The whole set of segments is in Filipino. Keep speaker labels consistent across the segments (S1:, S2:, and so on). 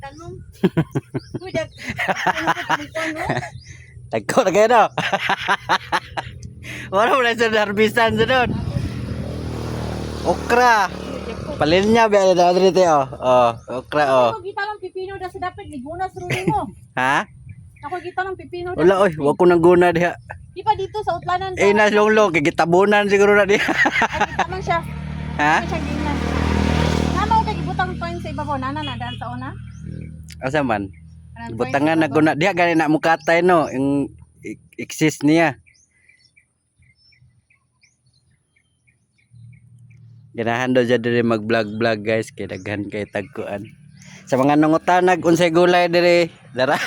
S1: tanong. Uy, dag.
S2: Tagko na kayo no. Wala mo na sa harbisan sa doon. Okra. Palin niya biya na dito oh. Oh, okra oh.
S1: Ako kita lang pipino da sa dapat liguna sa ruli mo.
S2: Ha?
S1: Ako kita lang pipino da.
S2: Wala oy, wa ko nang guna diha.
S1: Di pa dito sa utlanan.
S2: Eh naslong-long kay gitabunan siguro na diha.
S1: Ay, kita man siya.
S2: Ha?
S1: Siya ginan. Namaw kay gibutang coin sa ibabaw nana na daan sa una.
S2: Asa man?
S1: Anang
S2: Butangan
S1: coin
S2: na
S1: sa
S2: guna diha gani na mukatay no, yung exist niya. Ganahan daw dyan diri mag-vlog-vlog guys kay daghan kay tagkuan. Sa mga nangutanag unsay gulay diri, dara.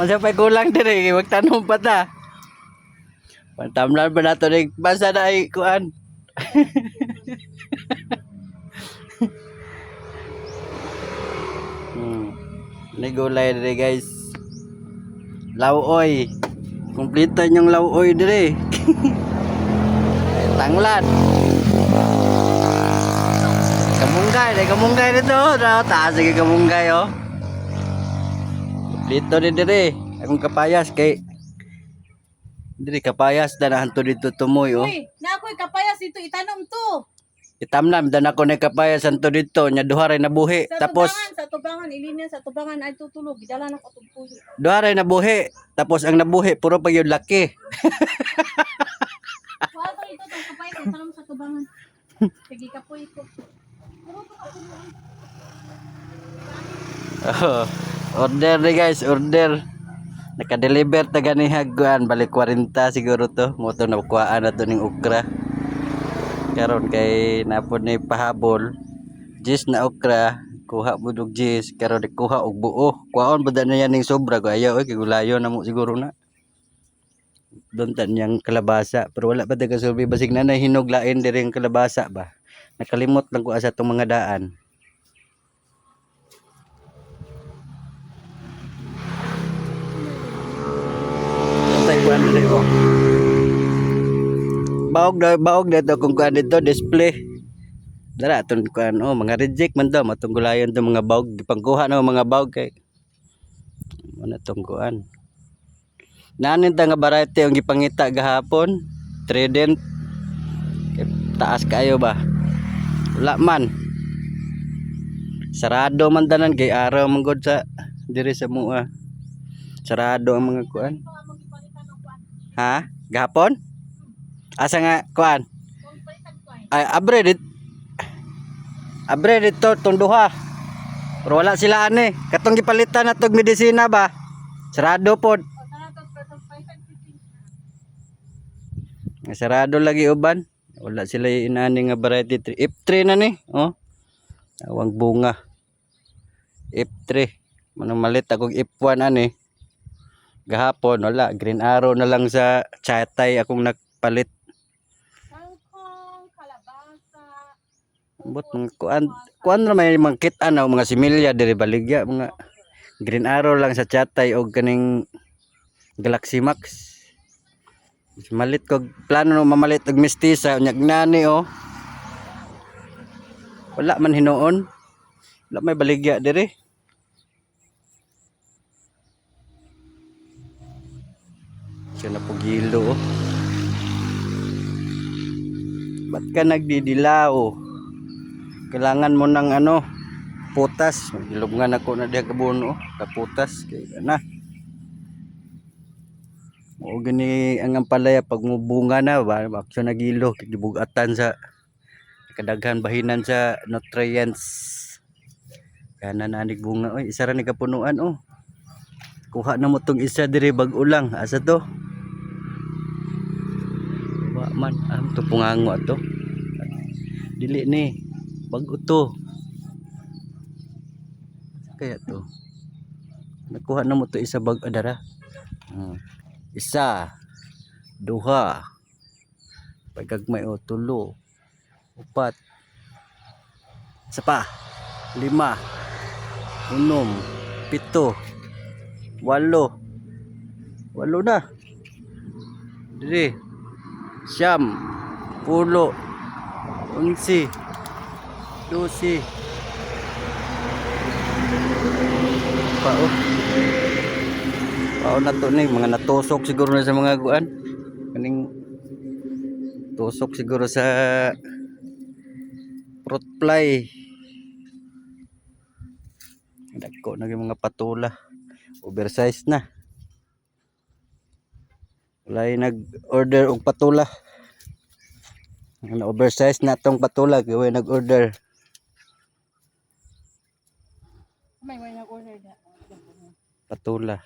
S2: Unsay pay gulang diri kay magtanong pa ta. Pantamlan ba nato ning basa na ay kuan. Ni gulay diri guys. Lauoy. Kumpleto yung lauoy diri. Tanglad. Kamunggay dito. Taas lagi kamunggay oh. Dito diri. Akong kapayas kay diri kapayas danahan to dito tumoy oh.
S1: Uy, na ako'y kapayas dito itanom to.
S2: Itamnam dan ako na kapayas anto dito nya duha ray nabuhi. Tapos
S1: Sa tubangan ilinya sa tubangan ay tutulog gidala na ko puyo.
S2: duha ray nabuhi. Tapos ang nabuhi puro pa yung laki.
S1: Wala to ito tong kapayas itanom sa tubangan. Sige kapoy ko.
S2: Oh, order ni guys, order. Naka-deliver ta gani hagkuan balik 40 siguro to. Mo to nakuhaan na to ning okra. Karon kay napod ni pahabol. Jis na okra, kuha mo og jis, karon kuha og buo. Kuhaon ba na yan ning sobra ko ayaw kay gulayo na mo siguro na. Doon tan yang kalabasa, pero wala pa taga sulbi basig na hinuglain diri ang kalabasa ba. Nakalimot lang ko asa tong mga daan. Kuan dito oh. Baog dito kung kuan dito display. Dara ton kuan oh mga reject man daw matong gulayon to mga baog gipangkuha na mga baog kay ano tong kuan. Nanin ta nga variety ang gipangita gahapon, Trident. Kay taas kayo ba? Wala man. Sarado man tanan kay araw man gud sa diri sa mua. Sarado ang mga kuan. Ha? Gahapon? Asa nga kuan? Ay abre dito tong duha. Pero wala sila ani. Katong gipalitan na tog medisina ba? Sarado pod. Sarado lagi uban. Wala sila inani nga variety 3. F3 na ni, oh. Awang bunga. F3. Manong malit akong F1 ani. Gahapon wala, green arrow na lang sa chatay akong nagpalit.
S1: Kangkong, kalabasa.
S2: But kuan ra may mga kit-an mga similya diri baligya mga green arrow lang sa chatay og kaning Galaxy Max. Malit ko plano no mamalit og mistisa unyag nani oh. Wala man hinuon. Wala may baligya diri. Siya na pugilo oh. Ba't ka nagdidilaw? Kailangan mo ng ano, putas. Ilubngan ako na diha kabuno, kaputas kay ana. O gani ang ampalaya pag mubunga na ba, aksyon nagilo gibugatan sa kadaghan bahinan sa nutrients. Kana nanig bunga oy, isa ra ni kapunuan oh. Kuha na mo tong isa diri bag-o lang. Asa to? Wa man to pungango ato. Dili ni bag-o to. Kaya to. Nakuha na mo to isa bag adara. Isa, duha, pagkagmay o tulo, upat, isa pa, 5, 6, 7, 8 na. Diri, 9, 10, 11, 12, pa oh. Pao na to ni mga natusok siguro na sa mga guan. Kaning tusok siguro sa fruit fly. Dako na yung mga patula. Oversize na. Walay nag-order og patula. Ang oversize na tong patula kay way nag-order.
S1: May nag-order na.
S2: Patula.